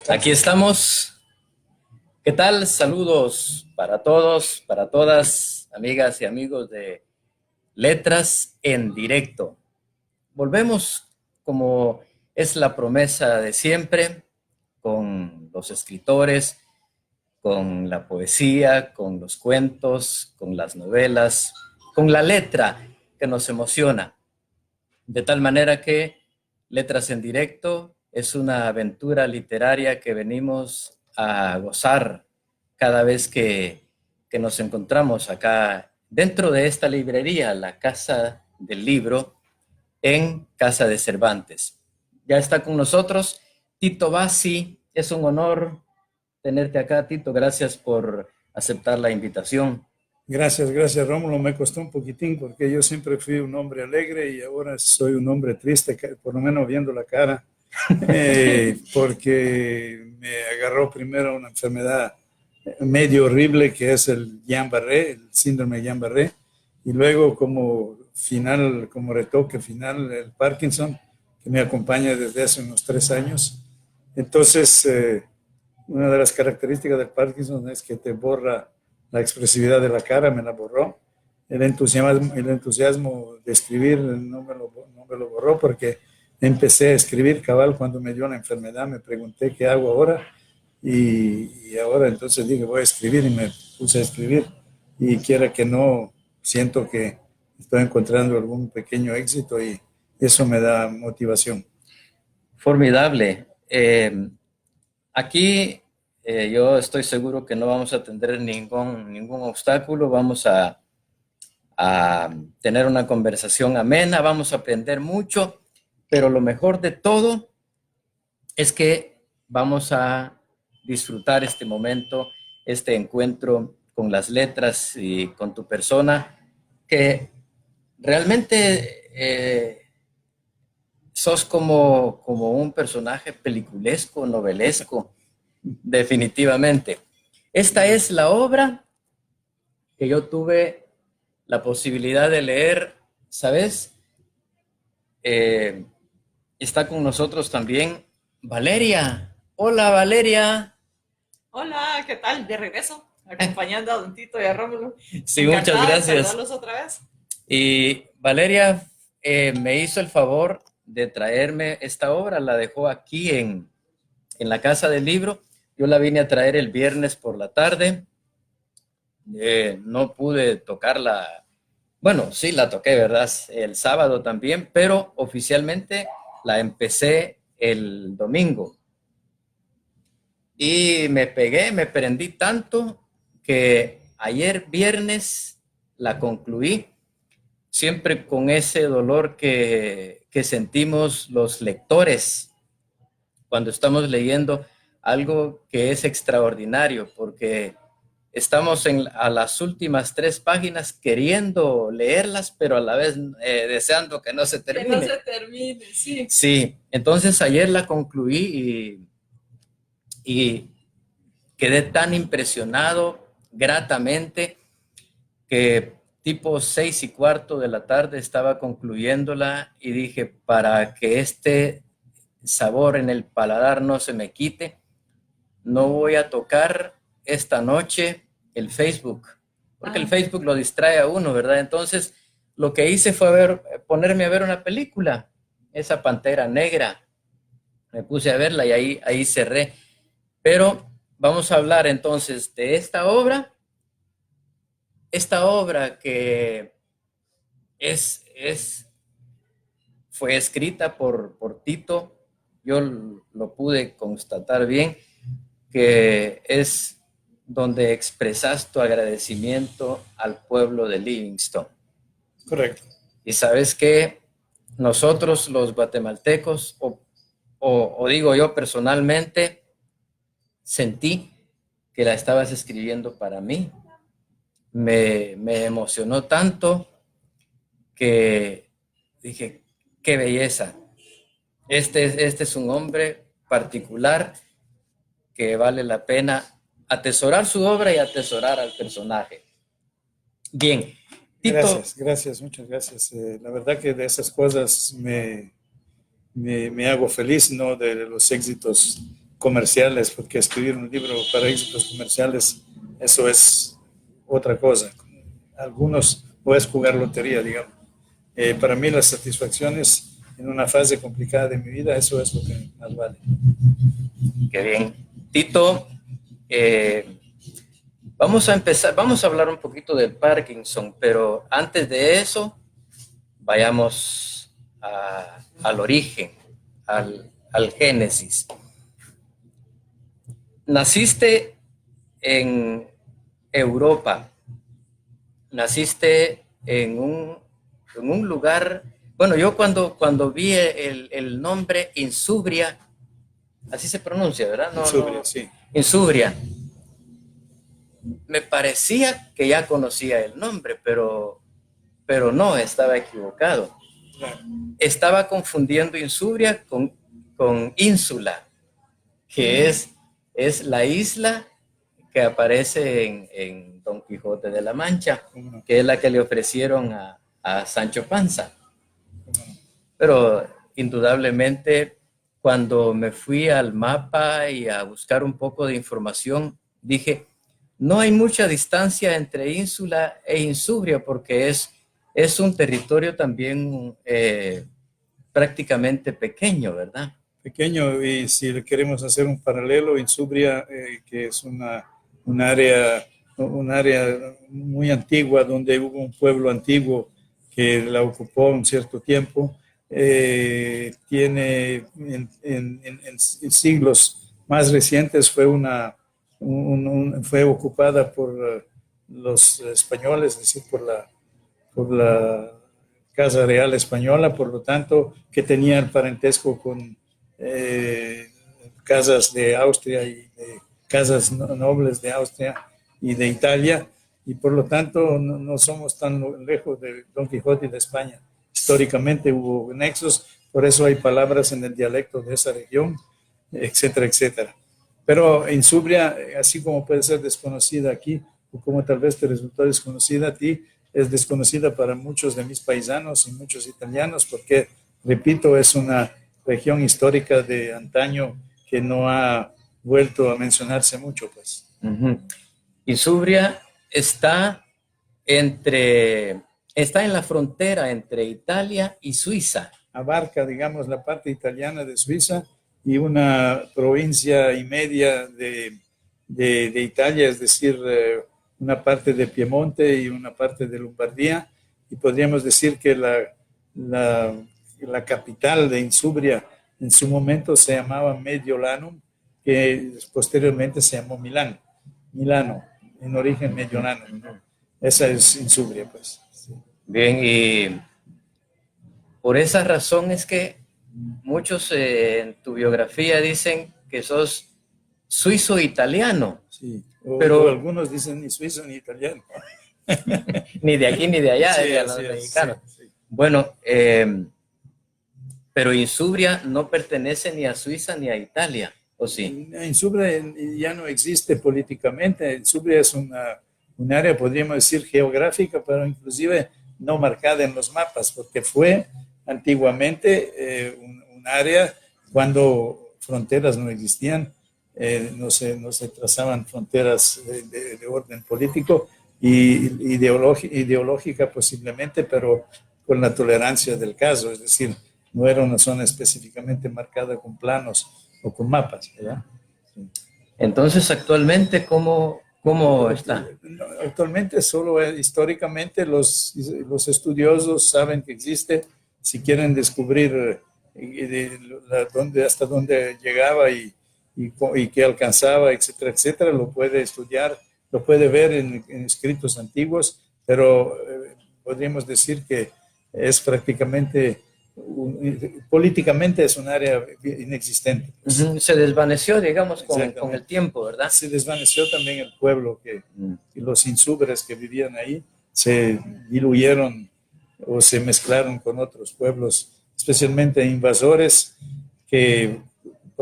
Aquí estamos. ¿Qué tal? Saludos para todos, para todas, amigas y amigos de Letras en Directo. Volvemos, como es la promesa de siempre, con los escritores, con la poesía, con los cuentos, con las novelas, con la letra que nos emociona. De tal manera que Letras en Directo es una aventura literaria que venimos a gozar cada vez que nos encontramos acá dentro de esta librería, la Casa del Libro, en Casa de Cervantes. Ya está con nosotros Tito Bassi. Es un honor tenerte acá, Tito. Gracias por aceptar la invitación. Gracias, Rómulo. Me costó un poquitín porque yo siempre fui un hombre alegre y ahora soy un hombre triste, por lo menos viendo la cara, porque me agarró primero una enfermedad medio horrible que es el Guillain-Barré, el síndrome de Guillain-Barré, y luego como retoque final, el Parkinson, que me acompaña desde hace unos 3 años. Entonces, una de las características del Parkinson es que te borra la expresividad de la cara, me la borró. El entusiasmo de escribir no me lo borró porque empecé a escribir cabal cuando me dio la enfermedad. Me pregunté qué hago ahora y ahora entonces dije voy a escribir y me puse a escribir y quiera que no, siento que estoy encontrando algún pequeño éxito y eso me da motivación. Formidable. Aquí yo estoy seguro que no vamos a tener ningún obstáculo, vamos a tener una conversación amena, vamos a aprender mucho, pero lo mejor de todo es que vamos a disfrutar este momento, este encuentro con las letras y con tu persona, que realmente sos como un personaje peliculesco, novelesco, definitivamente. Esta es la obra que yo tuve la posibilidad de leer, ¿sabes? Eh, Está con nosotros también Valeria. Hola, Valeria. Hola, ¿qué tal? De regreso, acompañando a Don Tito y a Rómulo. Sí, muchas Encantada de gracias. saludarlos otra vez. Y Valeria me hizo el favor de traerme esta obra, la dejó aquí en la Casa del Libro. Yo la vine a traer el viernes por la tarde. No pude tocarla. Bueno, sí la toqué, ¿verdad? El sábado también, pero oficialmente la empecé el domingo. Y me prendí tanto que ayer viernes la concluí, siempre con ese dolor que sentimos los lectores cuando estamos leyendo algo que es extraordinario, porque estamos a las últimas 3 páginas queriendo leerlas, pero a la vez deseando que no se termine. Que no se termine, sí. Sí, entonces ayer la concluí y quedé tan impresionado gratamente que tipo 6:15 de la tarde estaba concluyéndola y dije, para que este sabor en el paladar no se me quite, no voy a tocar esta noche el Facebook, porque el Facebook lo distrae a uno, ¿verdad? Entonces, lo que hice fue ponerme a ver una película, esa Pantera Negra. Me puse a verla y ahí cerré. Pero vamos a hablar entonces de esta obra que fue escrita por Tito. Yo lo pude constatar bien, que es donde expresas tu agradecimiento al pueblo de Livingston. Correcto. Y sabes que nosotros los guatemaltecos, o digo yo personalmente, sentí que la estabas escribiendo para mí. Me emocionó tanto que dije, qué belleza. Este es un hombre particular que vale la pena atesorar su obra y atesorar al personaje. Bien, Tito. Gracias, muchas gracias. La verdad que de esas cosas me hago feliz, ¿no? De los éxitos comerciales, porque escribir un libro para éxitos comerciales, eso es otra cosa. Algunos, o es jugar lotería, digamos. Para mí las satisfacciones en una fase complicada de mi vida, eso es lo que más vale. Qué bien. Tito, vamos a empezar, vamos a hablar un poquito del Parkinson, pero antes de eso, vayamos al origen, al génesis. Naciste en Europa, naciste en un lugar, bueno, yo cuando vi el nombre Insubria, así se pronuncia, ¿verdad? No, Insubria, no, sí. Insubria. Me parecía que ya conocía el nombre, pero no, estaba equivocado. Claro. Estaba confundiendo Insubria con Ínsula, que es la isla que aparece en Don Quijote de la Mancha, ¿Cómo no? que es la que le ofrecieron a Sancho Panza. ¿Cómo no? Pero indudablemente, cuando me fui al mapa y a buscar un poco de información, dije, no hay mucha distancia entre Ínsula e Insubria porque es un territorio también prácticamente pequeño, ¿verdad? Pequeño, y si queremos hacer un paralelo, Insubria, que es un área muy antigua, donde hubo un pueblo antiguo que la ocupó un cierto tiempo, tiene en siglos más recientes fue ocupada por los españoles, es decir, por la Casa Real Española, por lo tanto, que tenía el parentesco con casas de Austria y de casas nobles de Austria y de Italia, y por lo tanto no somos tan lejos de Don Quijote y de España. Históricamente hubo nexos, por eso hay palabras en el dialecto de esa región, etcétera, etcétera. Pero Insubria, así como puede ser desconocida aquí, o como tal vez te resultó desconocida a ti, es desconocida para muchos de mis paisanos y muchos italianos, porque, repito, es una región histórica de antaño que no ha vuelto a mencionarse mucho, pues. Uh-huh. Insubria está en la frontera entre Italia y Suiza. Abarca, digamos, la parte italiana de Suiza y una provincia y media de Italia, es decir, una parte de Piemonte y una parte de Lombardía, y podríamos decir que la capital de Insubria en su momento se llamaba Mediolanum, que posteriormente se llamó Milano, en origen mediolano, ¿no? Esa es Insubria, pues. Sí. Bien, y por esa razón es que muchos en tu biografía dicen que sos suizo-italiano. Sí, pero algunos dicen ni suizo ni italiano. Ni de aquí ni de allá, Sí, dirían los así es, mexicanos. sí, sí. Bueno, pero Insubria no pertenece ni a Suiza ni a Italia, ¿o sí? Insubria ya no existe políticamente. Insubria es un área, podríamos decir, geográfica, pero inclusive no marcada en los mapas, porque fue antiguamente un área cuando fronteras no existían, no se trazaban fronteras de orden político y ideológica posiblemente, pero con la tolerancia del caso, es decir, no era una zona específicamente marcada con planos o con mapas, ¿verdad? Sí. Entonces, actualmente, ¿cómo está? Actualmente, solo históricamente, los estudiosos saben que existe. Si quieren descubrir hasta dónde llegaba y qué alcanzaba, etcétera, etcétera, lo puede estudiar, lo puede ver en escritos antiguos, pero podríamos decir que es prácticamente políticamente es un área inexistente. Pues. Uh-huh. Se desvaneció, digamos, con el tiempo, ¿verdad? Se desvaneció también el pueblo, y los insubres que vivían ahí se diluyeron o se mezclaron con otros pueblos, especialmente invasores que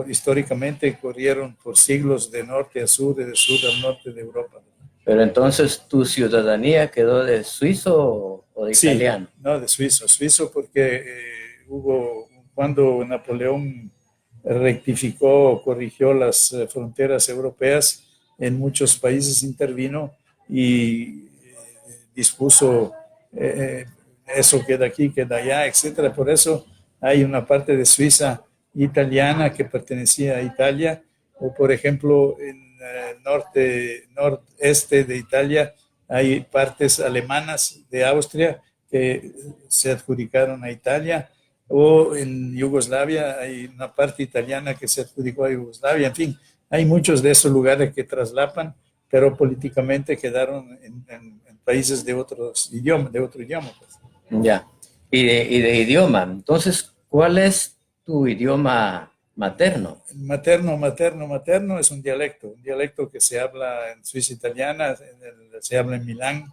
históricamente corrieron por siglos de norte a sur y de sur al norte de Europa. Pero entonces, ¿tu ciudadanía quedó de suizo o de italiano? No, de suizo porque hubo, cuando Napoleón rectificó, corrigió las fronteras europeas, en muchos países intervino y dispuso eso queda aquí, queda allá, etcétera. Por eso hay una parte de Suiza italiana que pertenecía a Italia, o por ejemplo en el noreste de Italia hay partes alemanas de Austria que se adjudicaron a Italia, o en Yugoslavia hay una parte italiana que se adjudicó a Yugoslavia. En fin, hay muchos de esos lugares que traslapan, pero políticamente quedaron en países de otros idiomas, de otro idioma. Pues. Ya. Y de idioma. Entonces, ¿cuál es tu idioma materno? Materno es un dialecto que se habla en Suiza italiana, se habla en Milán,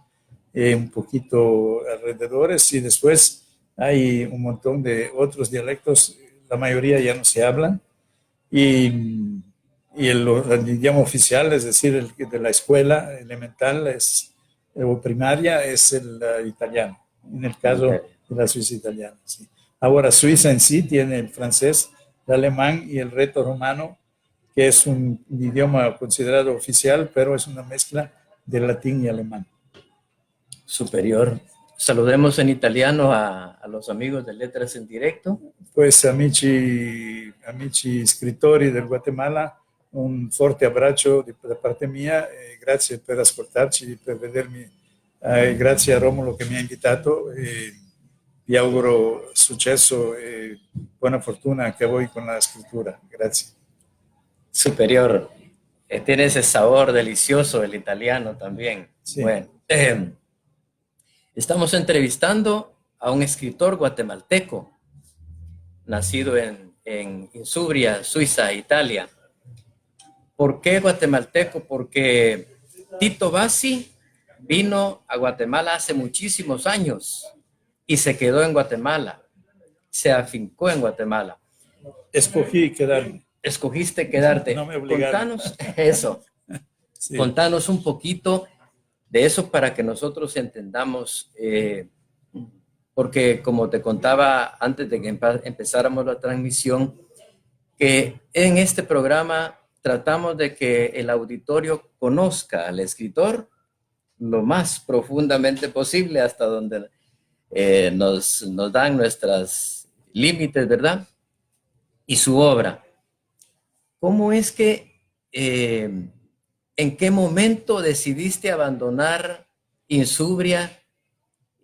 un poquito alrededores, y después hay un montón de otros dialectos, la mayoría ya no se hablan, y el idioma oficial, es decir, el de la escuela elemental o primaria, es el italiano, en el caso Okay. de la Suiza italiana. Sí. Ahora, Suiza en sí tiene el francés, el alemán y el reto-romano, que es un idioma considerado oficial, pero es una mezcla de latín y alemán. Superior. Saludemos en italiano a los amigos de Letras en Directo. Pues amici scrittori del Guatemala, un forte abbraccio da parte mia, grazie per ascoltarci, per vedermi, grazie a Romolo che mi ha invitato, vi auguro successo e buona fortuna anche a voi con la scrittura. Grazie. Superior. Tiene ese sabor delicioso el italiano también. Sí. Bueno, estamos entrevistando a un escritor guatemalteco, nacido en Insubria, Suiza, Italia. ¿Por qué guatemalteco? Porque Tito Bassi vino a Guatemala hace muchísimos años y se quedó en Guatemala, se afincó en Guatemala. Escogí quedarme. Escogiste quedarte. No me obligaron. Contanos eso. Sí. Contanos un poquito de eso para que nosotros entendamos, porque como te contaba antes de que empezáramos la transmisión, que en este programa tratamos de que el auditorio conozca al escritor lo más profundamente posible, hasta donde nos dan nuestros límites, ¿verdad? Y su obra. ¿Cómo es que, en qué momento decidiste abandonar Insubria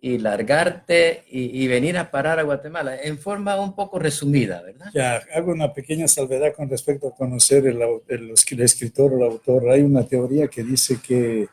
y largarte y venir a parar a Guatemala? En forma un poco resumida, ¿verdad? Ya, hago una pequeña salvedad con respecto a conocer el escritor o el autor. Hay una teoría que dice que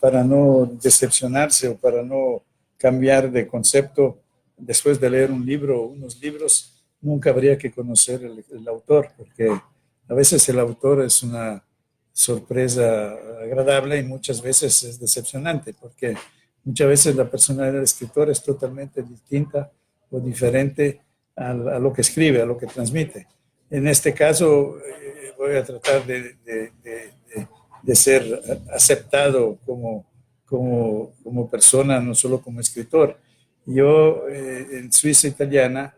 para no decepcionarse o para no cambiar de concepto después de leer un libro o unos libros, nunca habría que conocer el autor, porque a veces el autor es una sorpresa agradable y muchas veces es decepcionante, porque muchas veces la personalidad del escritor es totalmente distinta o diferente a lo que escribe, a lo que transmite. En este caso, voy a tratar de ser aceptado como persona, no solo como escritor. Yo en Suiza italiana,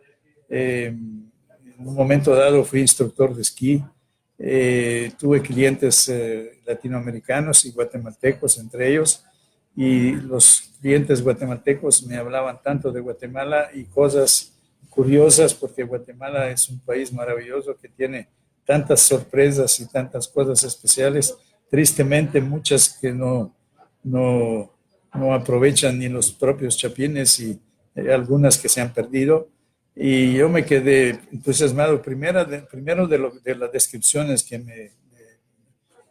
en un momento dado fui instructor de esquí, tuve clientes latinoamericanos y guatemaltecos entre ellos, y los clientes guatemaltecos me hablaban tanto de Guatemala y cosas curiosas, porque Guatemala es un país maravilloso que tiene tantas sorpresas y tantas cosas especiales, tristemente muchas que no aprovechan ni los propios chapines, y algunas que se han perdido. Y yo me quedé entusiasmado primero de las descripciones que me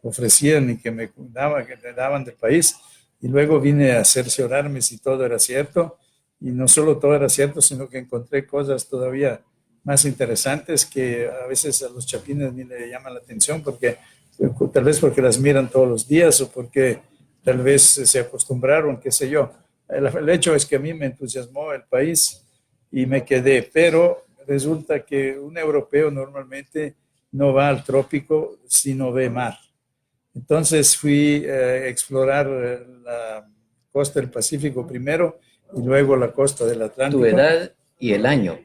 ofrecían y que me daban del país, y luego vine a cerciorarme si todo era cierto, y no solo todo era cierto, sino que encontré cosas todavía más interesantes que a veces a los chapines ni le llaman la atención, porque tal vez porque las miran todos los días o porque tal vez se acostumbraron, qué sé yo. El hecho es que a mí me entusiasmó el país y me quedé, pero resulta que un europeo normalmente no va al trópico si no ve mar. Entonces fui a explorar la costa del Pacífico primero y luego la costa del Atlántico. Tu edad y el año.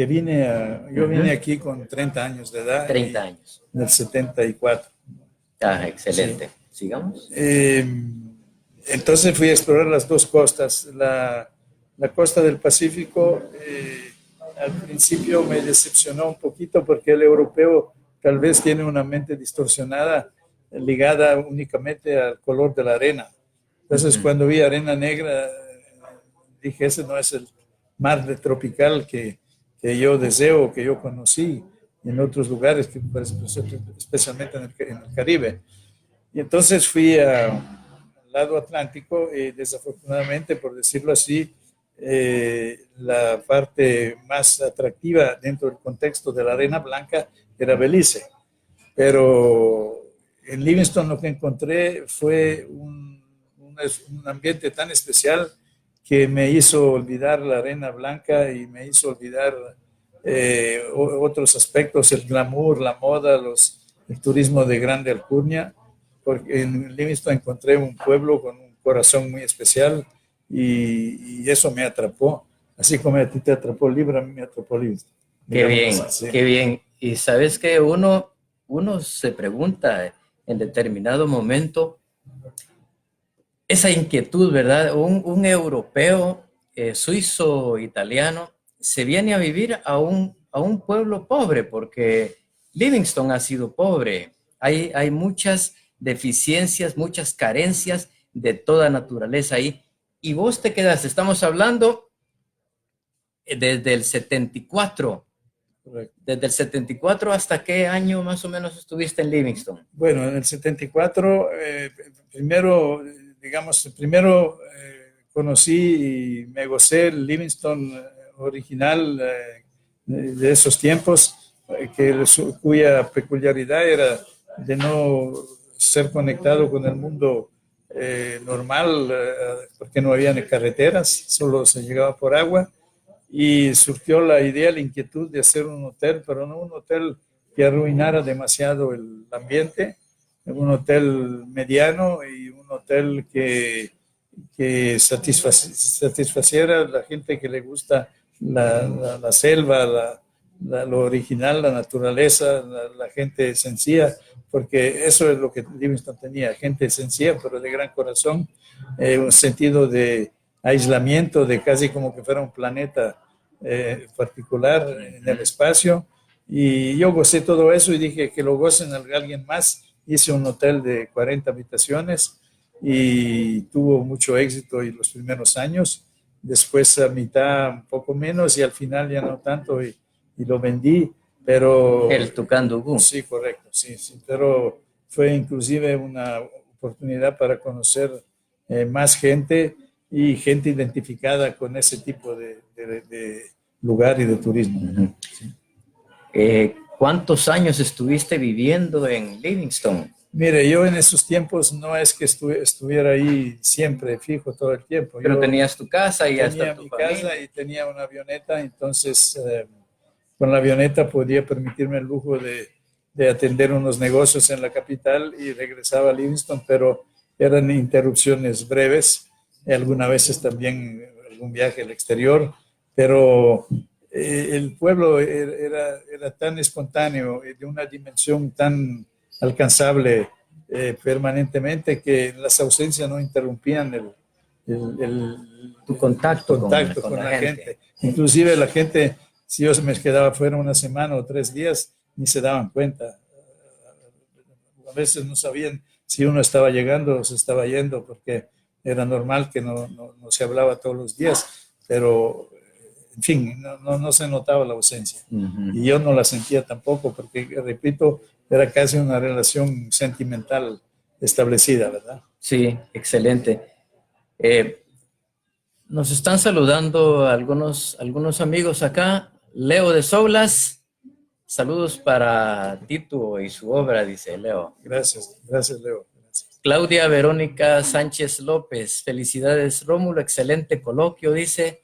que yo vine aquí con 30 años de edad. 30 años. En el 74. Ah, excelente. Sí. Sigamos. Entonces fui a explorar las dos costas. La costa del Pacífico, al principio me decepcionó un poquito porque el europeo tal vez tiene una mente distorsionada ligada únicamente al color de la arena. Entonces, cuando vi arena negra, dije, ese no es el mar tropical que yo deseo, que yo conocí en otros lugares, especialmente en el Caribe. Y entonces fui al lado atlántico y desafortunadamente, por decirlo así, la parte más atractiva dentro del contexto de la arena blanca era Belice. Pero en Livingston lo que encontré fue un ambiente tan especial que me hizo olvidar la arena blanca y me hizo olvidar otros aspectos, el glamour, la moda, el turismo de grande alcurnia, porque en Livingston encontré un pueblo con un corazón muy especial y eso me atrapó. Así como a ti te atrapó Libra, a mí me atrapó Livingston. Qué bien, sí. Qué bien. Y sabes que uno se pregunta en determinado momento esa inquietud, ¿verdad? Un europeo, suizo, italiano, se viene a vivir a un pueblo pobre, porque Livingston ha sido pobre. Hay muchas deficiencias, muchas carencias de toda naturaleza ahí. Y vos te quedas, estamos hablando desde el 74. Correcto. Desde el 74, ¿hasta qué año más o menos estuviste en Livingston? Bueno, en el 74, primero conocí y me gocé el Livingston original de esos tiempos, cuya peculiaridad era de no ser conectado con el mundo normal, porque no había ni carreteras, solo se llegaba por agua. Y surgió la idea, la inquietud de hacer un hotel, pero no un hotel que arruinara demasiado el ambiente, un hotel mediano y un hotel que satisfaciera a la gente que le gusta la selva, lo original, la naturaleza, la gente sencilla, porque eso es lo que Livingston tenía, gente sencilla, pero de gran corazón, un sentido de aislamiento, de casi como que fuera un planeta particular en el espacio. Y yo gocé todo eso y dije que lo gocen alguien más. Hice un hotel de 40 habitaciones y tuvo mucho éxito en los primeros años. Después a mitad un poco menos y al final ya no tanto y lo vendí. Pero el Tucandugú. Sí, correcto, sí, pero fue inclusive una oportunidad para conocer más gente y gente identificada con ese tipo de lugar y de turismo. Uh-huh. Sí. ¿Cuántos años estuviste viviendo en Livingston? Mire, yo en esos tiempos no es que estuviera ahí siempre fijo todo el tiempo. Pero yo tenías tu casa y hasta tu familia. Casa y tenía una avioneta, entonces con la avioneta podía permitirme el lujo de atender unos negocios en la capital y regresaba a Livingston, pero eran interrupciones breves, algunas veces también algún viaje al exterior, pero el pueblo era tan espontáneo y de una dimensión tan alcanzable permanentemente que las ausencias no interrumpían tu contacto con la gente. Inclusive la gente, si yo me quedaba fuera una semana o 3 días, ni se daban cuenta. A veces no sabían si uno estaba llegando o se estaba yendo, porque era normal que no se hablaba todos los días, pero en fin, no se notaba la ausencia. Uh-huh. Y yo no la sentía tampoco, porque, repito, era casi una relación sentimental establecida, ¿verdad? Sí, excelente. Nos están saludando algunos amigos acá. Leo de Soblas, saludos para Tito y su obra, dice Leo. Gracias Leo. Gracias. Claudia Verónica Sánchez López, felicidades Rómulo, excelente coloquio, dice.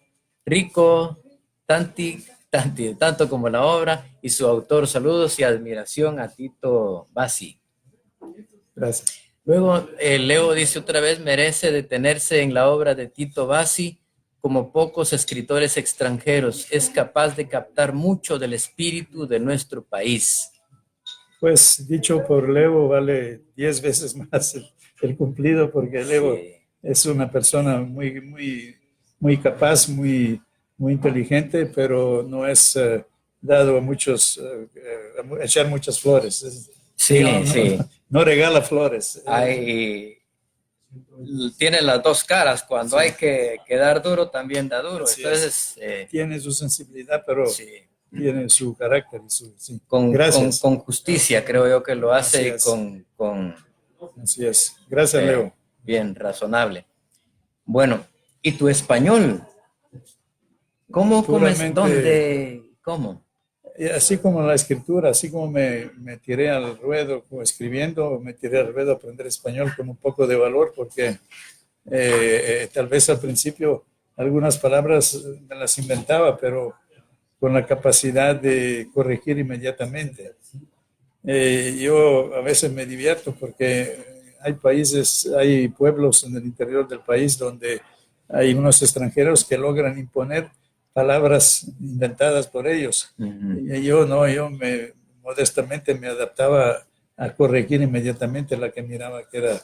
Rico, tanto como la obra y su autor, saludos y admiración a Tito Bassi. Gracias. Luego, Leo dice otra vez, merece detenerse en la obra de Tito Bassi como pocos escritores extranjeros, es capaz de captar mucho del espíritu de nuestro país. Pues dicho por Leo vale 10 veces más el cumplido, porque Leo Sí. es una persona muy capaz, muy inteligente, pero no es dado a muchos, a echar muchas flores. Sí, No, sí. no regala flores. Tiene las dos caras. Cuando Sí. hay que dar duro, también da duro. Así Entonces, tiene su sensibilidad, pero sí. tiene su carácter. Sí. Con Gracias. justicia creo yo que lo hace, Así es. Así es. Gracias, Leo. bien razonable. Bueno, ¿y tu español? ¿Cómo comes? Puramente, ¿Dónde? ¿Cómo? así como la escritura, así como me tiré al ruedo como escribiendo, me tiré al ruedo a aprender español con un poco de valor, porque tal vez al principio algunas palabras me las inventaba, pero con la capacidad de corregir inmediatamente. Yo a veces me divierto porque hay países, hay pueblos en el interior del país donde hay unos extranjeros que logran imponer palabras inventadas por ellos. Y yo no, modestamente me adaptaba a corregir inmediatamente la que miraba que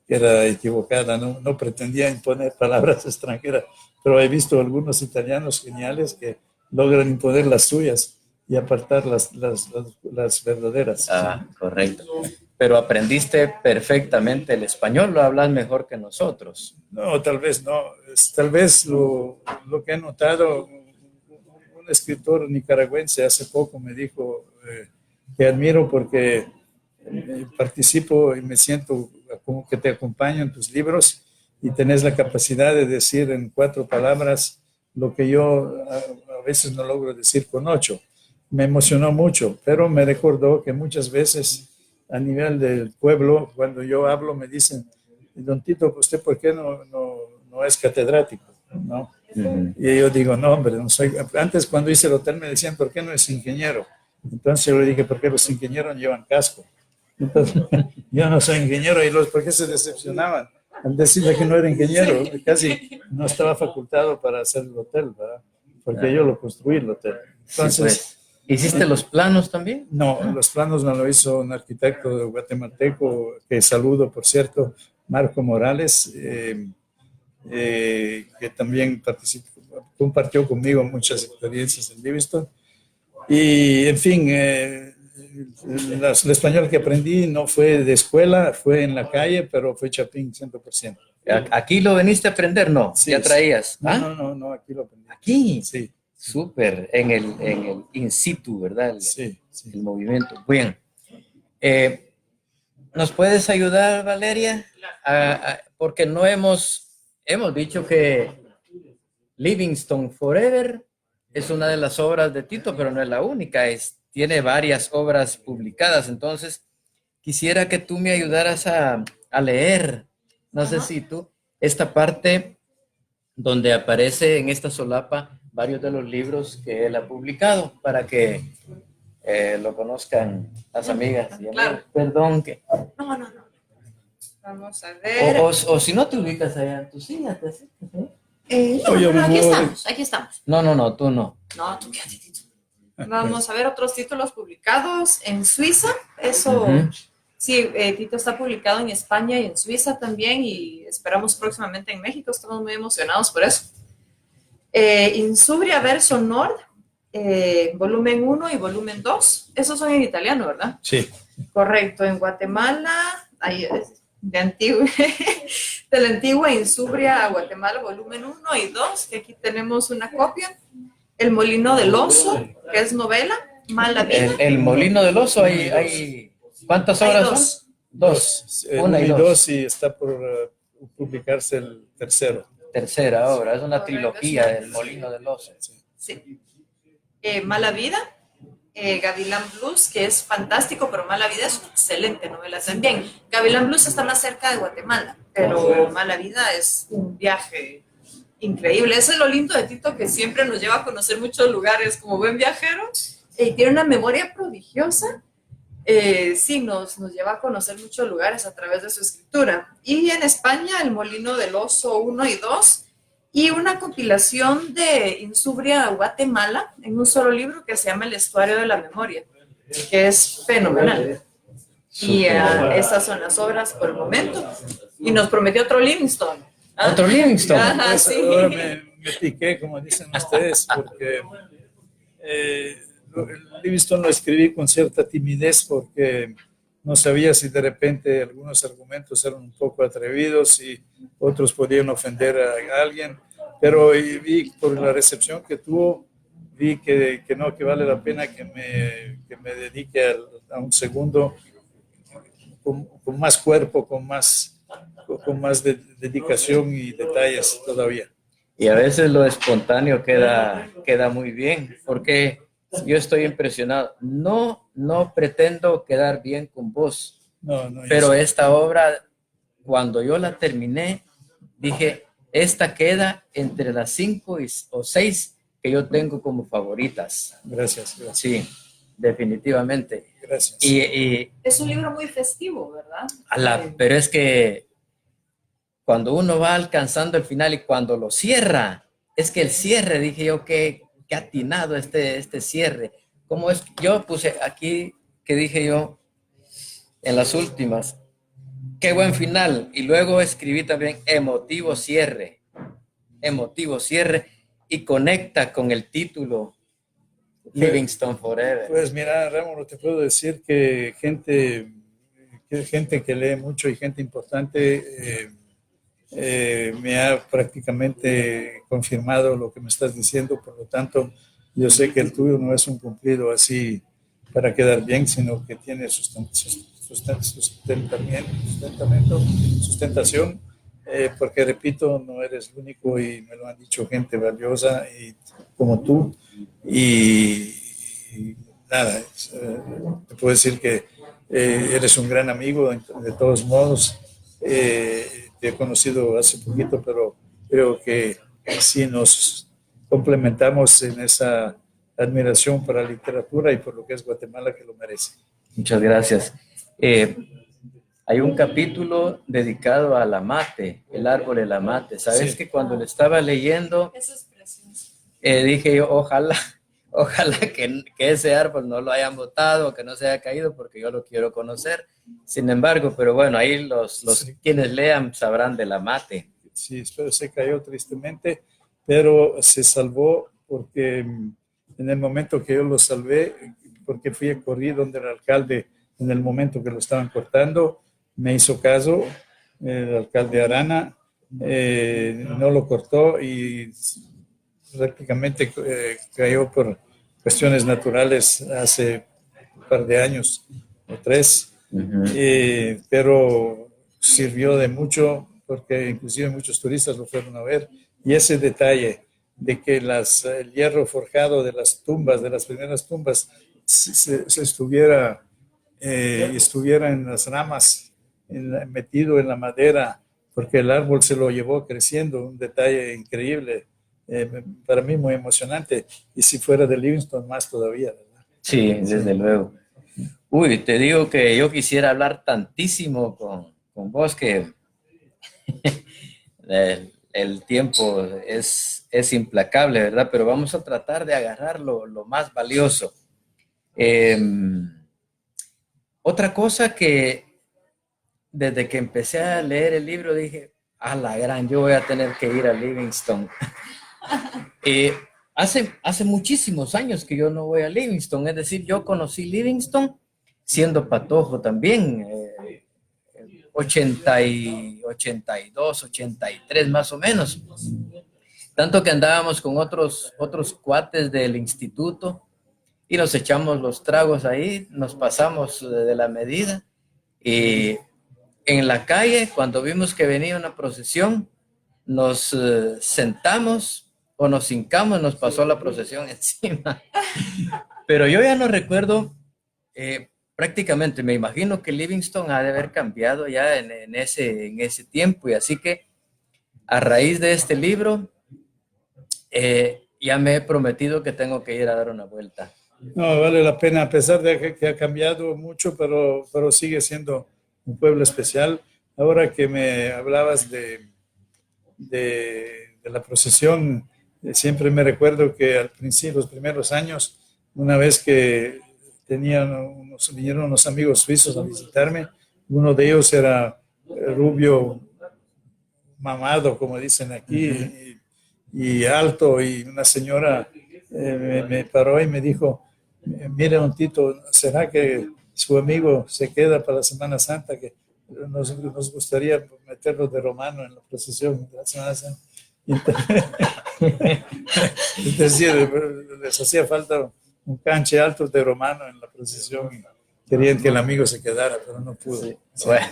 era equivocada. No pretendía imponer palabras extranjeras, pero he visto algunos italianos geniales que logran imponer las suyas y apartar las verdaderas. Ah, correcto. Pero aprendiste perfectamente el español, lo hablas mejor que nosotros. No, tal vez no. Tal vez lo que he notado, un escritor nicaragüense hace poco me dijo que admiro porque participo y me siento como que te acompaño en tus libros y tenés la capacidad de decir en 4 palabras lo que yo a veces no logro decir con 8. Me emocionó mucho, pero me recordó que muchas veces a nivel del pueblo, cuando yo hablo, me dicen, don Tito, ¿usted por qué no es catedrático? ¿No? Y yo digo, no, hombre, no soy. Antes cuando hice el hotel me decían, ¿por qué no es ingeniero? Entonces yo le dije, ¿por qué los ingenieros llevan casco? Entonces, yo no soy ingeniero, y ¿por qué se decepcionaban? Al decirle que no era ingeniero, casi no estaba facultado para hacer el hotel, ¿verdad? Porque yo lo construí el hotel. Entonces, sí, pues. ¿Hiciste los planos también? no, los planos me lo hizo un arquitecto guatemalteco, que saludo, por cierto, Marco Morales, que también compartió conmigo muchas experiencias en Livingston. Y, en fin, el español que aprendí no fue de escuela, fue en la calle, pero fue chapín 100%. ¿Aquí lo veniste a aprender? No, Sí, ya traías. sí. ¿Ah? No, aquí lo aprendí. Aquí. Sí. Súper, en el in situ, ¿verdad? Sí. El movimiento. Bien. ¿Nos puedes ayudar, Valeria? Porque no hemos dicho que Livingston Forever es una de las obras de Tito, pero no es la única. Tiene varias obras publicadas. Entonces, quisiera que tú me ayudaras a leer. No sé si tú, esta parte donde aparece en esta solapa varios de los libros que él ha publicado, para que lo conozcan las amigas y amigos. Claro. Perdón que... No. Vamos a ver. O si no te ubicas allá en tu silla, te acercas, ¿eh? Aquí estamos. No, tú no. No, tú quédate, Tito. Vamos a ver otros títulos publicados en Suiza. Eso, sí, Tito está publicado en España y en Suiza también, y esperamos próximamente en México. Estamos muy emocionados por eso. Insubria Verso Nord, volumen 1 y volumen 2. Esos son en italiano, ¿verdad? Sí. Correcto. En Guatemala, de la antigua Insubria a Guatemala, volumen 1 y 2, que aquí tenemos una copia. El Molino del Oso, que es novela. Mala Vida. El Molino del Oso, hay ¿cuántas obras son? Dos. Una y dos, y está por publicarse el tercero. Tercera obra, es una trilogía del Molino del Oso. Sí. Mala Vida, Gavilán Blues, que es fantástico, pero Mala Vida es una excelente novela también. Gavilán Blues está más cerca de Guatemala, pero Mala Vida es un viaje increíble. Eso es lo lindo de Tito, que siempre nos lleva a conocer muchos lugares como buen viajero, y tiene una memoria prodigiosa. Sí, nos lleva a conocer muchos lugares a través de su escritura. Y en España, El Molino del Oso 1 y 2, y una compilación de Insubria Guatemala en un solo libro que se llama El Estuario de la Memoria, que es fenomenal. Y esas son las obras por el momento. Y nos prometió otro Livingstone. Otro Livingstone. Ajá, sí. Ahora me piqué, como dicen ustedes, porque el Livingstone lo escribí con cierta timidez porque no sabía si de repente algunos argumentos eran un poco atrevidos y otros podían ofender a alguien, pero vi por la recepción que tuvo, vi que no, que vale la pena que me dedique a un segundo con más cuerpo, con más dedicación y detalles todavía. Y a veces lo espontáneo queda muy bien, porque yo estoy impresionado. No pretendo quedar bien con vos, pero esta obra, cuando yo la terminé, dije, esta queda entre las 5 o 6 que yo tengo como favoritas. Gracias. Sí, definitivamente. Gracias. Y es un libro muy festivo, ¿verdad? Pero es que cuando uno va alcanzando el final y cuando lo cierra, es que el cierre, dije yo, qué atinado este cierre. ¿Cómo es? Yo puse aquí, que dije yo, en las últimas, qué buen final. Y luego escribí también emotivo cierre, y conecta con el título Livingstone Forever. Pues mira, Ramón, te puedo decir que gente que lee mucho y gente importante me ha prácticamente confirmado lo que me estás diciendo, por lo tanto, yo sé que el tuyo no es un cumplido así para quedar bien, sino que tiene sustentación, porque repito, no eres el único y me lo han dicho gente valiosa y, como tú, y nada, te puedo decir que eres un gran amigo de todos modos. Te he conocido hace poquito, pero creo que sí nos complementamos en esa admiración por la literatura y por lo que es Guatemala, que lo merece. Muchas gracias. Hay un capítulo dedicado al amate, el árbol del amate. ¿Sabes? Sí. Que cuando lo estaba leyendo, dije yo, ojalá que ese árbol no lo hayan botado, que no se haya caído, porque yo lo quiero conocer. Sin embargo, pero bueno, ahí sí, quienes lean sabrán del amate. Sí, se cayó tristemente, pero se salvó porque en el momento que yo lo salvé, porque corrí donde el alcalde en el momento que lo estaban cortando, me hizo caso, el alcalde Arana no lo cortó y prácticamente cayó por cuestiones naturales hace un par de años o 3. Pero sirvió de mucho porque inclusive muchos turistas lo fueron a ver, y ese detalle de que el hierro forjado de las tumbas, de las primeras tumbas, estuviera en las ramas, metido en la madera, porque el árbol se lo llevó creciendo, un detalle increíble, para mí muy emocionante, y si fuera de Livingstone más todavía, ¿verdad? Sí, desde luego. Uy, te digo que yo quisiera hablar tantísimo con vos que el tiempo es implacable, ¿verdad? Pero vamos a tratar de agarrar lo más valioso. Otra cosa que desde que empecé a leer el libro dije, a la gran, yo voy a tener que ir a Livingstone. Hace muchísimos años que yo no voy a Livingstone, es decir, yo conocí Livingstone siendo patojo también, 82, 83 más o menos. Tanto que andábamos con otros cuates del instituto y nos echamos los tragos ahí, nos pasamos de la medida. Y en la calle, cuando vimos que venía una procesión, nos sentamos o nos hincamos, nos pasó la procesión encima. Pero yo ya no recuerdo prácticamente, me imagino que Livingstone ha de haber cambiado ya en ese tiempo, y así que a raíz de este libro ya me he prometido que tengo que ir a dar una vuelta. No, vale la pena, a pesar de que ha cambiado mucho, pero sigue siendo un pueblo especial. Ahora que me hablabas de de la procesión, siempre me recuerdo que al principio, los primeros años, una vez que vinieron unos amigos suizos a visitarme, uno de ellos era rubio, mamado, como dicen aquí, y alto, y una señora me paró y me dijo, mire, don Tito, ¿será que su amigo se queda para la Semana Santa? Que nos gustaría meterlo de romano en la procesión de la Semana Santa. Entonces, les hacía falta un canche alto de romano en la procesión y querían que el amigo se quedara, pero no pudo. Sí. Bueno,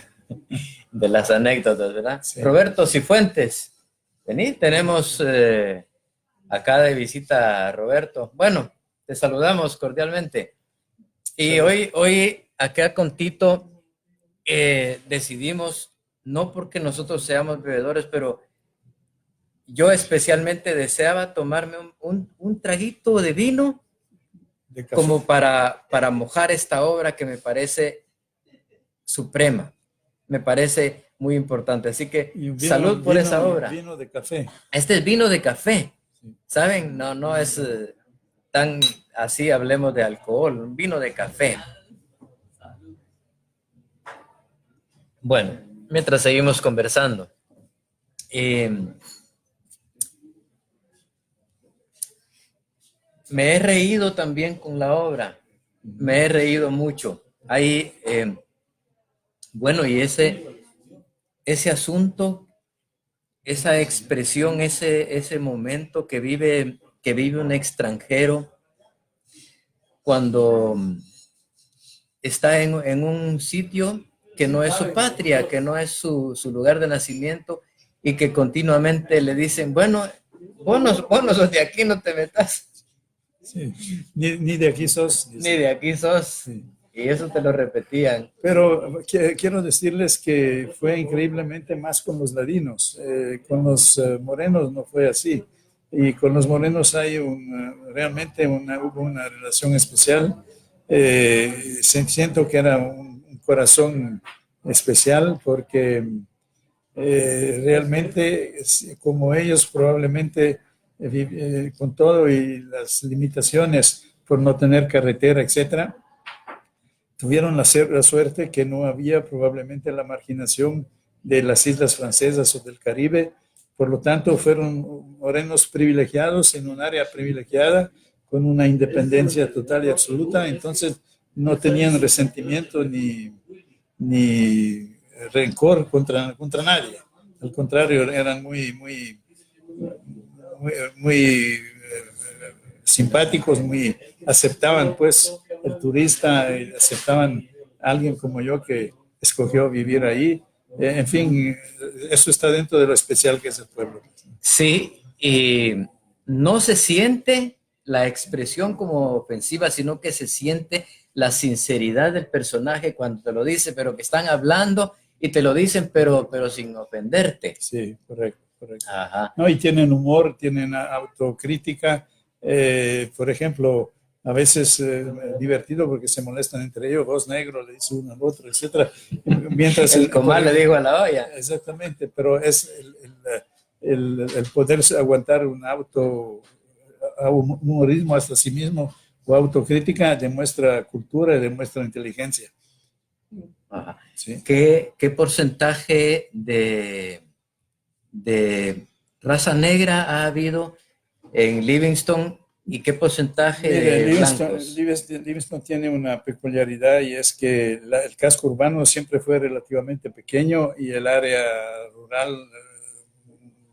de las anécdotas, ¿verdad? Sí. Roberto Cifuentes, vení, tenemos acá de visita a Roberto. Bueno, te saludamos cordialmente. Y hoy acá con Tito decidimos, no porque nosotros seamos bebedores, pero yo especialmente deseaba tomarme un traguito de vino De café. como para mojar esta obra que me parece suprema, me parece muy importante. Así que Y salud por esa obra. Vino de café. Este es vino de café, Sí. ¿saben? No es tan así, hablemos de alcohol, un vino de café. Bueno, mientras seguimos conversando. Me he reído también con la obra, me he reído mucho. Ahí, bueno, y ese asunto, esa expresión, ese momento que vive un extranjero cuando está en un sitio que no es su patria, que no es su lugar de nacimiento y que continuamente le dicen, bueno, vos no sos de aquí, no te metas. Sí. Ni de aquí sos. Ni de aquí sos. Sí. Y eso te lo repetían. Pero quiero decirles que fue increíblemente más con los ladinos. Con los morenos no fue así. Y con los morenos hay realmente hubo una relación especial. Siento que era un corazón especial porque realmente, como ellos probablemente, con todo y las limitaciones por no tener carretera, etcétera, tuvieron la suerte que no había probablemente la marginación de las islas francesas o del Caribe. Por lo tanto, fueron morenos privilegiados en un área privilegiada, con una independencia total y absoluta. Entonces, no tenían resentimiento ni rencor contra nadie. Al contrario, eran muy simpáticos, aceptaban pues el turista, aceptaban a alguien como yo que escogió vivir ahí. En fin, eso está dentro de lo especial que es el pueblo. Sí, y no se siente la expresión como ofensiva, sino que se siente la sinceridad del personaje cuando te lo dice, pero que están hablando y te lo dicen, pero sin ofenderte. Sí, correcto. Ajá. No, y tienen humor, tienen autocrítica. Por ejemplo, a veces divertido porque se molestan entre ellos, vos negro, le dice uno al otro, etc. Mientras el comal le dijo a la olla. Exactamente, pero es el poder aguantar un humorismo hasta sí mismo o autocrítica demuestra cultura y demuestra inteligencia. Ajá. ¿Sí? ¿Qué porcentaje de raza negra ha habido en Livingston y qué porcentaje de blancos? Livingston tiene una peculiaridad y es que el casco urbano siempre fue relativamente pequeño y el área rural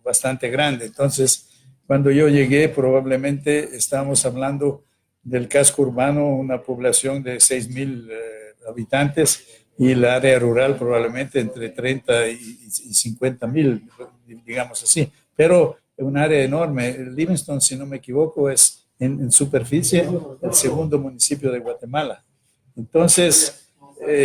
bastante grande. Entonces, cuando yo llegué, probablemente estábamos hablando del casco urbano, una población de 6,000 habitantes, y el área rural probablemente entre 30 y 50,000, digamos así. Pero un área enorme. Livingston, si no me equivoco, es en superficie el segundo municipio de Guatemala. Entonces,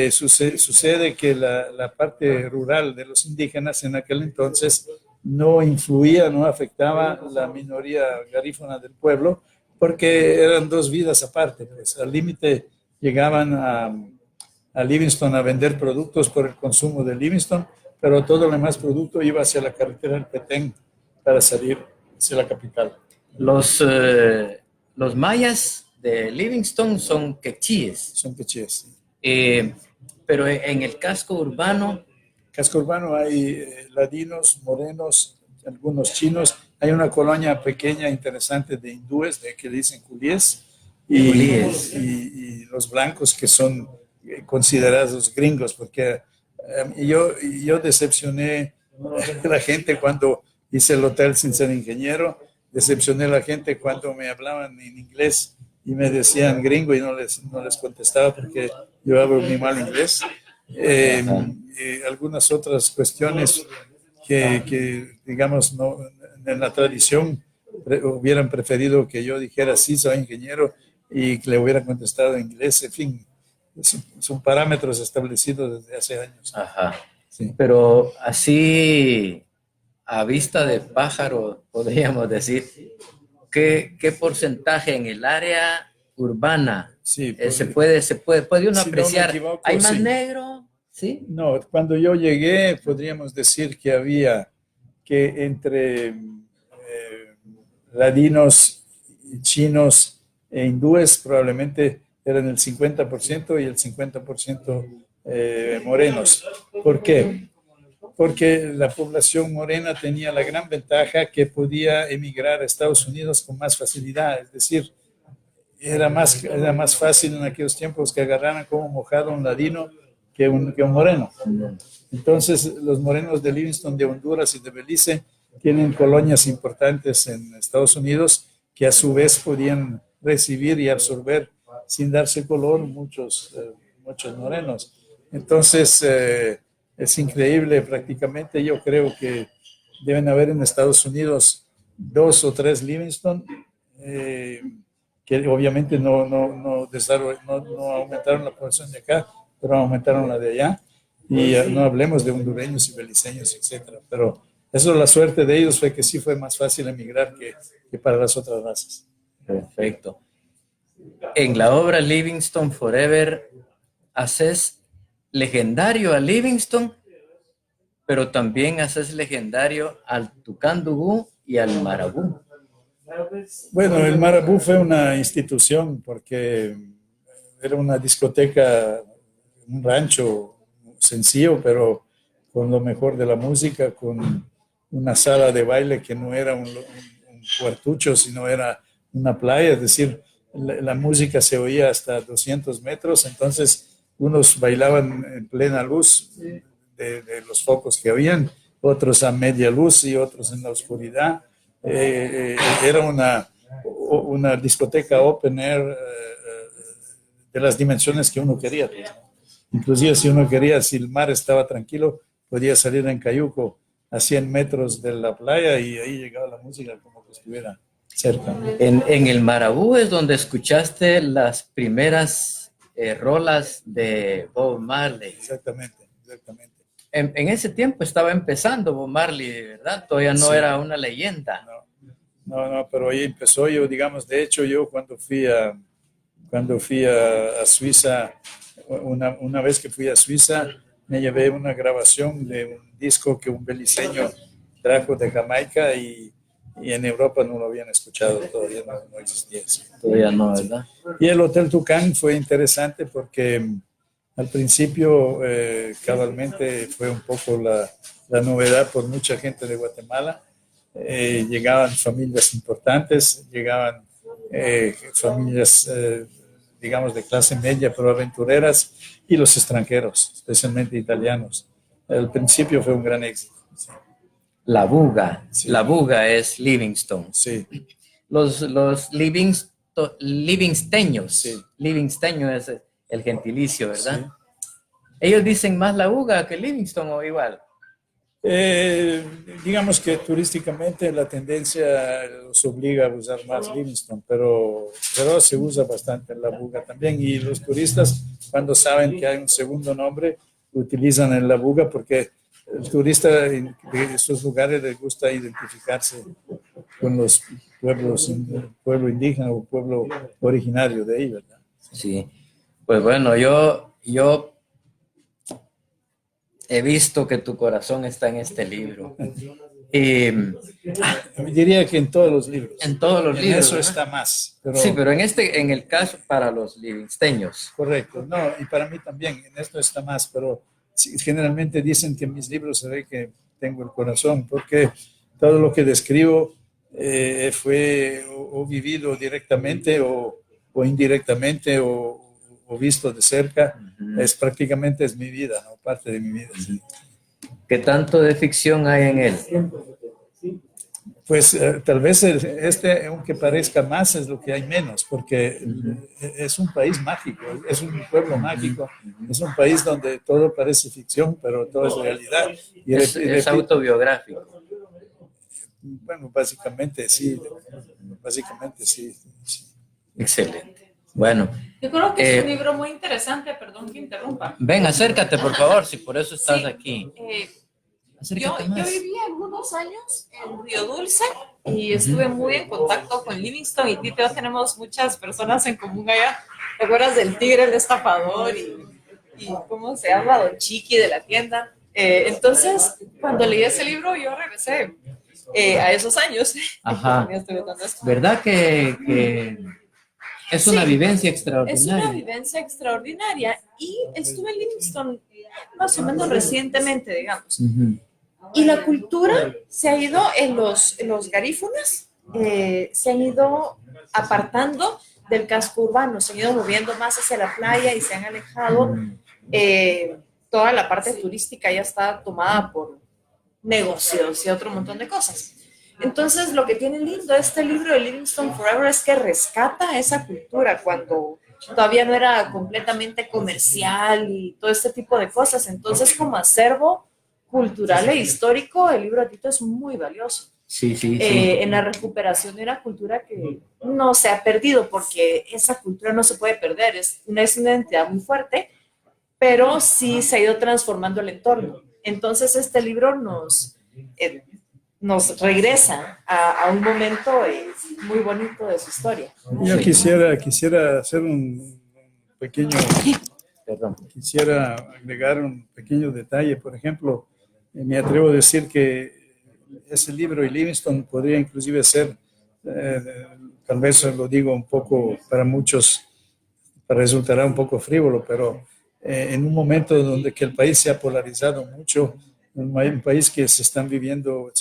sucede que la parte rural de los indígenas en aquel entonces no influía, no afectaba la minoría garífuna del pueblo, porque eran dos vidas aparte. Pues, al límite llegaban a Livingston a vender productos por el consumo de Livingston, pero todo lo demás producto iba hacia la carretera del Petén para salir hacia la capital. Los mayas de Livingston son quechíes, Son quechíes. pero en el casco urbano, Casco urbano hay ladinos, morenos, algunos chinos. Hay una colonia pequeña, interesante de hindúes, de que dicen culíes, Culíes. y los blancos que son considerados gringos, porque yo decepcioné a la gente cuando hice el hotel sin ser ingeniero, decepcioné a la gente cuando me hablaban en inglés y me decían gringo y no les contestaba porque yo hablo muy mal inglés. Algunas otras cuestiones que digamos, no, en la tradición hubieran preferido que yo dijera sí, soy ingeniero y que le hubiera contestado en inglés. En fin, son parámetros establecidos desde hace años. ajá. Sí. Pero así, a vista de pájaro, podríamos decir, ¿qué porcentaje en el área urbana Sí, puede uno si no me apreciar? equivoco, ¿Hay más sí. negro? ¿Sí? No, cuando yo llegué podríamos decir que había que entre ladinos, chinos e hindúes probablemente eran el 50% y el 50% morenos. ¿Por qué? Porque la población morena tenía la gran ventaja que podía emigrar a Estados Unidos con más facilidad, es decir, era más fácil en aquellos tiempos que agarraran como mojado un ladino que un moreno. Entonces, los morenos de Livingston, de Honduras y de Belice tienen colonias importantes en Estados Unidos que a su vez podían recibir y absorber sin darse color muchos morenos. Entonces, es increíble prácticamente. Yo creo que deben haber en Estados Unidos 2 o 3 Livingston, que obviamente no aumentaron la población de acá, pero aumentaron la de allá. Y no hablemos de hondureños y beliceños, etcétera. Pero eso, la suerte de ellos fue que sí fue más fácil emigrar que para las otras razas. Perfecto. En la obra Livingston Forever, haces legendario a Livingston, pero también haces legendario al Tucandugú y al Marabú. Bueno, el Marabú fue una institución porque era una discoteca, un rancho sencillo, pero con lo mejor de la música, con una sala de baile que no era un cuartucho, sino era una playa, es decir, la música se oía hasta 200 metros, entonces unos bailaban en plena luz de los focos que habían, otros a media luz y otros en la oscuridad. Era una discoteca open air de las dimensiones que uno quería. Pues, ¿no? Inclusive si uno quería, si el mar estaba tranquilo, podía salir en cayuco a 100 metros de la playa y ahí llegaba la música como que estuviera cerca. En el Marabú es donde escuchaste las primeras rolas de Bob Marley. Exactamente, exactamente. En ese tiempo estaba empezando Bob Marley, ¿verdad? Todavía no Sí. era una leyenda. No, pero ahí empezó. Yo, digamos, de hecho, yo cuando fui a Suiza, una vez que fui a Suiza, me llevé una grabación de un disco que un beliceño trajo de Jamaica y en Europa no lo habían escuchado, todavía no existía eso. Todavía no, ¿verdad? Y el Hotel Tucán fue interesante porque al principio cabalmente fue un poco la novedad por mucha gente de Guatemala. Llegaban familias importantes, llegaban familias, digamos, de clase media, pero aventureras, y los extranjeros, especialmente italianos. Al principio fue un gran éxito. Sí. La Buga. Sí. La Buga es Livingston. Sí. Los livingsteños. Sí. Livingsteño es el gentilicio, ¿verdad? Sí. Ellos dicen más La Buga que Livingston o igual. Digamos que turísticamente la tendencia los obliga a usar más Livingston, pero se usa bastante la Buga también, y los turistas cuando saben que hay un segundo nombre utilizan el La Buga porque el turista de esos lugares les gusta identificarse con los pueblos, pueblo indígena o pueblo originario de ahí, ¿verdad? Sí, pues bueno, yo he visto que tu corazón está en este libro. Diría que en todos los libros. En todos los En libros. eso ¿verdad? está más. Pero, Sí, pero en el caso para los livingsteños. correcto. No, y para mí también, en esto está más. Pero sí, generalmente dicen que en mis libros se ve que tengo el corazón, porque todo lo que describo fue o vivido directamente o indirectamente o visto de cerca. Es prácticamente es mi vida, ¿no? Parte de mi vida. Sí. ¿Qué tanto de ficción hay en él? Pues tal vez aunque parezca más, es lo que hay menos, porque es un país mágico, es un pueblo mágico, es un país donde todo parece ficción, pero todo es realidad. Y Es autobiográfico. bueno, básicamente sí, sí. Excelente. Bueno, Yo creo que es un libro muy interesante, perdón que interrumpa. ven, acércate, por favor, si por eso estás Sí, aquí. Yo Acércate más. viví algunos años en Río Dulce y estuve muy en contacto con Livingston y Tito. Tenemos muchas personas en común allá. ¿Te acuerdas del tigre, el destapador y cómo se llama? Don Chiqui de la tienda. Entonces, cuando leí ese libro, yo regresé a esos años. Ajá. Ya estuve tan esto. ¿Verdad que es una Sí, vivencia es extraordinaria? una vivencia extraordinaria y estuve en Livingston más o menos recientemente, digamos. Y la cultura se ha ido en los garífunas, se han ido apartando del casco urbano, se han ido moviendo más hacia la playa y se han alejado. Toda la parte turística ya está tomada por negocios y otro montón de cosas. Entonces, lo que tiene lindo este libro de Livingston Forever es que rescata esa cultura cuando todavía no era completamente comercial y todo este tipo de cosas. Entonces, como acervo cultural e histórico, el libro de Tito es muy valioso. Sí, sí, sí. En la recuperación de una cultura que no se ha perdido, porque esa cultura no se puede perder, es una identidad muy fuerte, pero sí se ha ido transformando el entorno. Entonces, este libro nos regresa a un momento muy bonito de su historia. Yo quisiera hacer un pequeño, Perdón. quisiera agregar un pequeño detalle. Por ejemplo, me atrevo a decir que ese libro y Livingston podría inclusive ser, tal vez lo digo un poco para muchos, resultará un poco frívolo, pero en un momento donde que el país se ha polarizado mucho, un país que se está viendo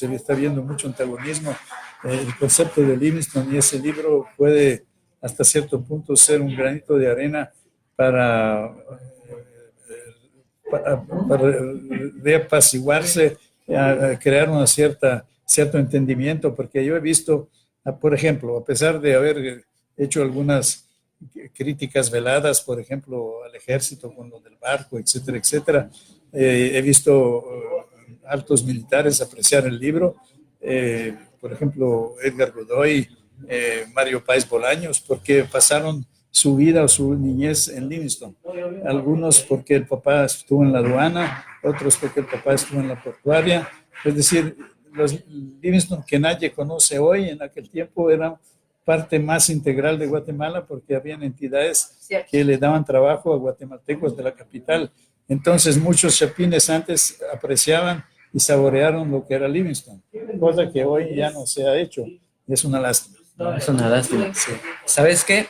mucho antagonismo, el concepto de Livingston y ese libro puede hasta cierto punto ser un granito de arena para reapaciguarse, a crear cierto entendimiento, porque yo he visto, por ejemplo, a pesar de haber hecho algunas críticas veladas, por ejemplo, al ejército con lo del barco, etcétera, etcétera, he visto altos militares apreciar el libro, por ejemplo, Edgar Godoy, Mario Páez Bolaños, porque pasaron su vida o su niñez en Livingston. Algunos porque el papá estuvo en la aduana, otros porque el papá estuvo en la portuaria. Es decir, los Livingston que nadie conoce hoy, en aquel tiempo eran parte más integral de Guatemala porque habían entidades que le daban trabajo a guatemaltecos de la capital. Entonces muchos chapines antes apreciaban y saborearon lo que era Livingston, cosa que hoy ya no se ha hecho. Es una lástima. Es una lástima. Sí. ¿Sabes qué?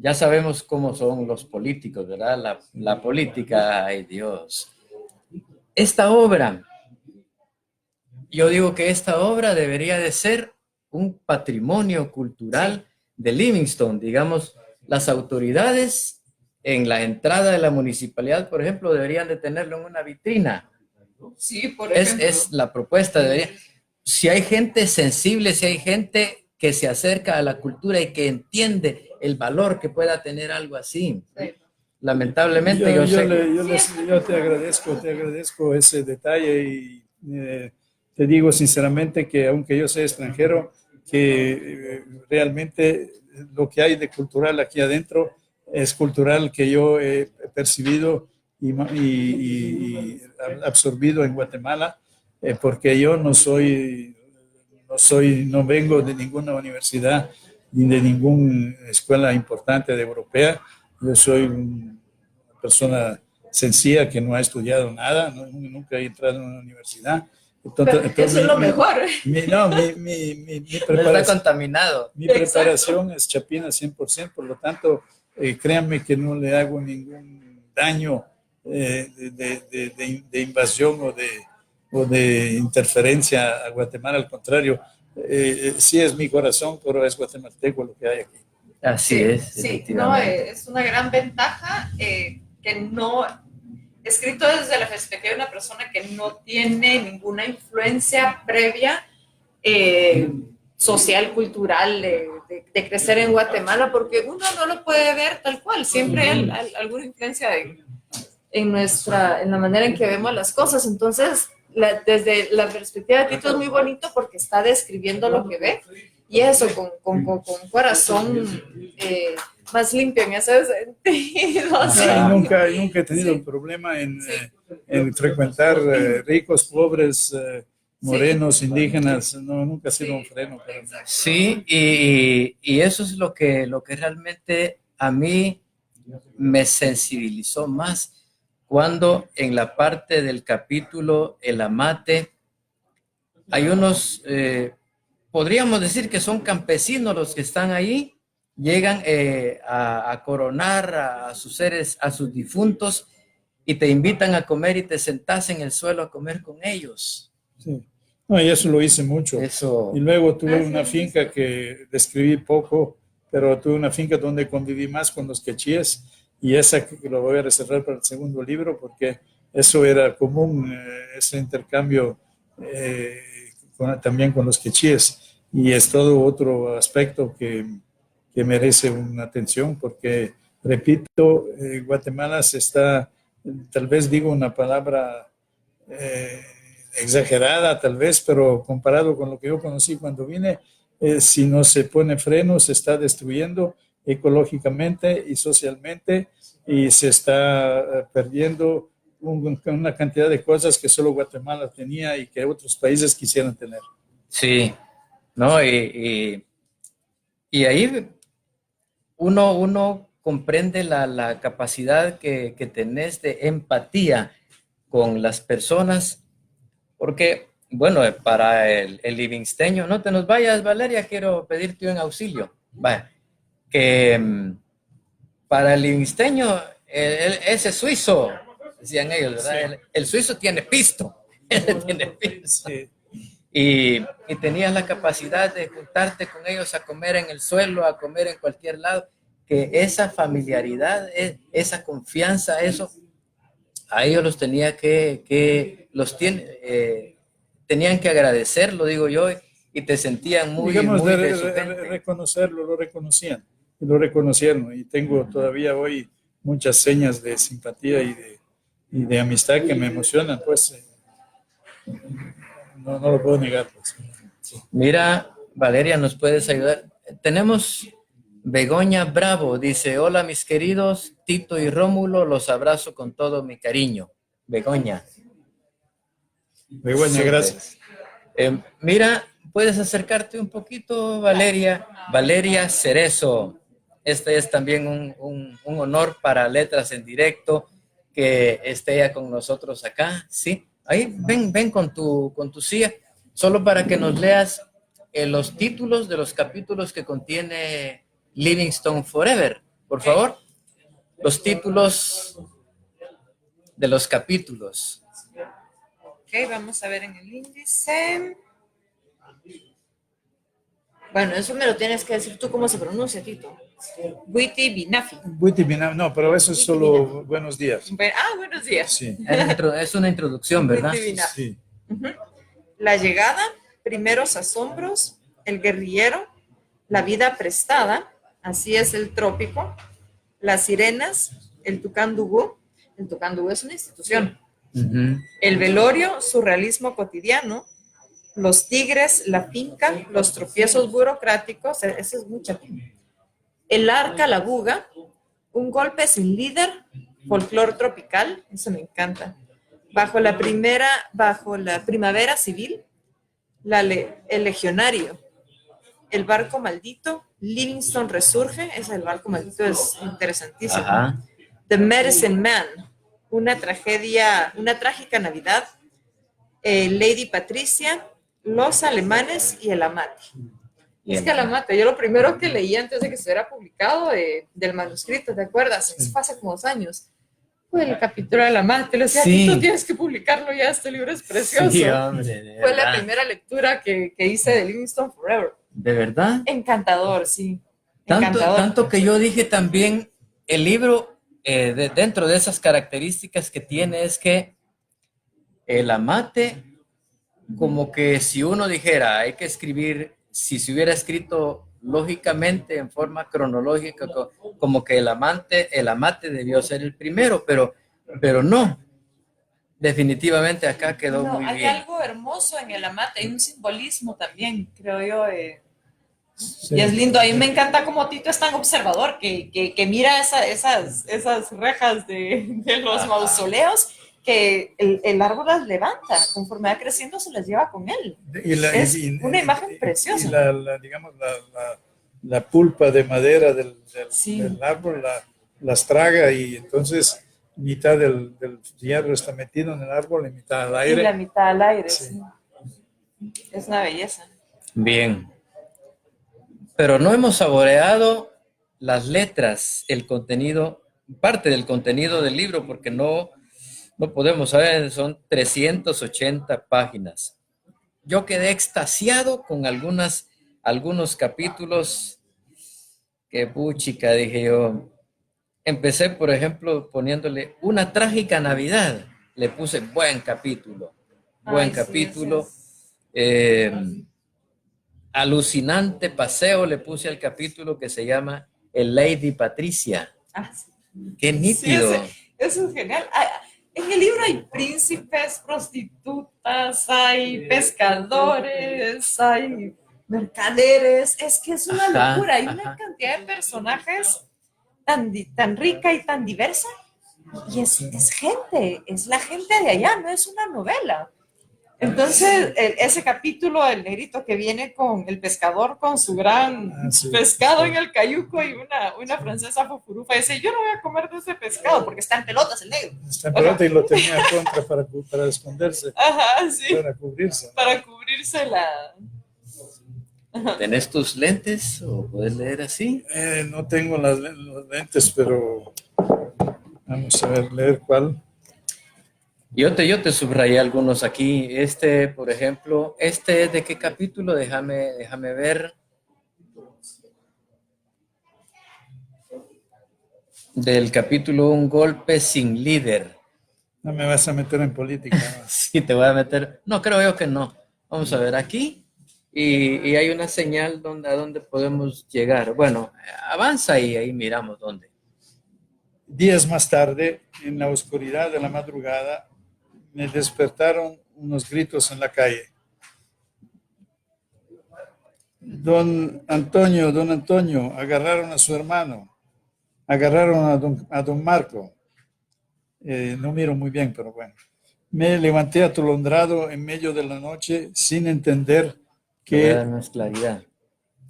Ya sabemos cómo son los políticos, ¿verdad? La política, ay Dios. Esta obra, yo digo que esta obra debería de ser un patrimonio cultural de Livingston. Digamos, las autoridades en la entrada de la municipalidad, por ejemplo, deberían de tenerlo en una vitrina. Sí, por ejemplo. Es la propuesta. Si hay gente sensible, si hay gente que se acerca a la cultura y que entiende el valor que pueda tener algo así. Sí. Lamentablemente yo te agradezco ese detalle y te digo sinceramente que aunque yo sea extranjero, que realmente lo que hay de cultural aquí adentro es cultural que yo he percibido y absorbido en Guatemala, porque yo no vengo de ninguna universidad ni de ninguna escuela importante de europea. Yo soy una persona sencilla que no ha estudiado nada, nunca he entrado en una universidad, Eso es lo mejor. Mi No está preparación, contaminado. mi preparación es chapina 100%, por lo tanto, créanme que no le hago ningún daño de invasión o de interferencia a Guatemala, al contrario, sí es mi corazón, pero es guatemalteco lo que hay aquí. Así Sí, es, sí, no, efectivamente. es una gran ventaja que no, escrito desde la perspectiva de una persona que no tiene ninguna influencia previa social, cultural, de crecer en Guatemala, porque uno no lo puede ver tal cual, siempre hay alguna influencia en la manera en que vemos las cosas. Entonces, desde la perspectiva de Tito es muy bonito porque está describiendo lo que ve y eso con un corazón más limpio en ese sentido. Sí. Nunca he tenido un problema en frecuentar ricos, pobres, morenos, indígenas. No, nunca ha sido un freno para mí. Sí, y eso es lo que realmente a mí me sensibilizó más cuando en la parte del capítulo El Amate hay unos, podríamos decir que son campesinos los que están ahí, llegan a coronar a sus seres, a sus difuntos, y te invitan a comer y te sentás en el suelo a comer con ellos. Sí. No, y eso lo hice mucho. Eso. Y luego tuve una finca que describí poco, pero tuve una finca donde conviví más con los quechíes, y esa que lo voy a reservar para el segundo libro, porque eso era común, ese intercambio también con los quechíes, y es todo otro aspecto que merece una atención, porque, repito, Guatemala se está, tal vez digo una palabra exagerada tal vez, pero comparado con lo que yo conocí cuando vine, si no se pone freno, se está destruyendo ecológicamente y socialmente, y se está perdiendo una cantidad de cosas que solo Guatemala tenía y que otros países quisieran tener. Sí, no, y ahí uno comprende la capacidad que tenés de empatía con las personas, porque, bueno, para el livingsteño, no te nos vayas, Valeria, quiero pedirte un auxilio. Vaya, que para el livingsteño, ese suizo, decían ellos, ¿verdad? Sí. El suizo tiene pisto, tiene pisto. Sí. Y tenías la capacidad de juntarte con ellos a comer en el suelo, a comer en cualquier lado, que esa familiaridad, esa confianza, eso, a ellos los tenía tenían que agradecer, lo digo yo, y te sentían muy, digamos, muy de su gente. reconocerlo, lo reconocían, y lo reconocieron, y tengo todavía hoy muchas señas de simpatía y de amistad que me emocionan, pues no lo puedo negar. Pues. Sí. Mira, Valeria, ¿nos puedes ayudar? Tenemos Begoña Bravo, dice, hola mis queridos Tito y Rómulo, los abrazo con todo mi cariño. Begoña. Begoña, gracias. Mira, puedes acercarte un poquito, Valeria. Valeria Cerezo. Este es también un honor para Letras en Directo que esté ella con nosotros acá, ¿sí? Ahí, ven con tu silla, solo para que nos leas los títulos de los capítulos que contiene Livingstone Forever, por favor. Los títulos de los capítulos. Ok, vamos a ver en el índice. Bueno, eso me lo tienes que decir tú cómo se pronuncia, Tito. Witty Binafi. No, pero eso es solo buenos días. Buenos días. Sí. Es una introducción, ¿verdad? Sí. La llegada, primeros asombros, el guerrillero, la vida prestada, así es el trópico, las sirenas, el Tucán-Dubú es una institución, el velorio, surrealismo cotidiano, los tigres, la finca, los tropiezos burocráticos, ese es mucha. El arca, la buga, un golpe sin líder, folclor tropical, eso me encanta. Bajo la primavera civil, el legionario, el barco maldito, Livingstone resurge, ese el barco maldito es interesantísimo. Ajá. The Medicine Man, una trágica Navidad, Lady Patricia, Los Alemanes y El Amate. Y Es que El Amate, yo lo primero que leí antes de que estuviera publicado del manuscrito, ¿te acuerdas? Eso fue hace como 2 años. Fue el capítulo de El Amate. Le decía, Sí. tú tienes que publicarlo ya, este libro es precioso. Sí, hombre, de Fue la verdad. primera lectura que hice de Livingstone Forever. ¿De verdad? Encantador, sí. Tanto, Encantador. tanto que yo dije también, el libro, dentro de esas características que tiene, es que El Amate, como que si uno dijera, hay que escribir, si se hubiera escrito lógicamente, en forma cronológica, como que el Amate debió ser el primero, pero no. Definitivamente acá quedó No, muy hay bien. algo hermoso en El Amate, hay un simbolismo también, creo yo. Sí. Y es lindo, a mí me encanta como Tito es tan observador, que mira esas rejas de los Ajá. mausoleos, que el árbol las levanta, conforme va creciendo se las lleva con él. Es una imagen preciosa. Y digamos, la pulpa de madera Sí. del árbol las traga y entonces mitad del hierro está metido en el árbol y mitad al Y la aire. mitad al aire, Sí. sí. Es una belleza. Bien. Pero no hemos saboreado las letras, el contenido, parte del contenido del libro, porque no podemos saber, son 380 páginas. Yo quedé extasiado con algunos capítulos que puchica, dije yo. Empecé, por ejemplo, poniéndole Una trágica Navidad. Le puse buen capítulo, buen Ay, sí, capítulo. ese es. Alucinante paseo le puse al capítulo que se llama El Lady Patricia. Ah, sí. Qué nítido. Sí, eso es genial. En el libro hay príncipes, prostitutas, hay pescadores, hay mercaderes. Es que es una Ajá, locura. Hay ajá. una cantidad de personajes tan rica y tan diversa. Y es gente, es la gente de allá, no es una novela. Entonces, ese capítulo, el negrito que viene con el pescador con su gran Sí. pescado en el cayuco y una francesa fofurufa dice, yo no voy a comer de ese pescado porque está en pelotas el negro. Está en pelota y lo tenía contra para esconderse, Ajá, sí, para cubrirse. para cubrirse la... ¿Tenés tus lentes o puedes leer así? No tengo los lentes, pero vamos a ver, leer cuál. Yo te subrayé algunos aquí. Este, por ejemplo, este es de qué capítulo, déjame ver. Del capítulo Un golpe sin líder. No me vas a meter en política. ¿No? Sí, te voy a meter. No, creo yo que no. Vamos a ver aquí. Y hay una señal a donde podemos llegar. Bueno, avanza y ahí miramos dónde. Días más tarde, en la oscuridad de la madrugada, me despertaron unos gritos en la calle. Don Antonio, agarraron a su hermano, agarraron a don Marco. No miro muy bien, pero bueno. Me levanté atolondrado en medio de la noche sin entender Voy a dar más claridad.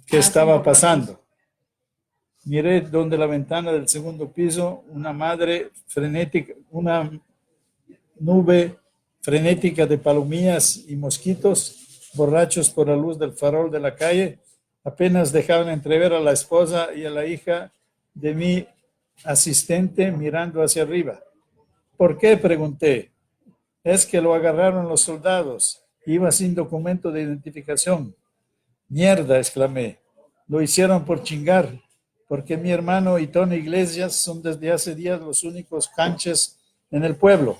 qué estaba pasando. Miré donde la ventana del segundo piso, una nube frenética de palomillas y mosquitos, borrachos por la luz del farol de la calle, apenas dejaban entrever a la esposa y a la hija de mi asistente mirando hacia arriba. ¿Por qué?, pregunté. Es que lo agarraron los soldados. Iba sin documento de identificación. Mierda, exclamé. Lo hicieron por chingar, porque mi hermano y Tony Iglesias son desde hace días los únicos canches en el pueblo.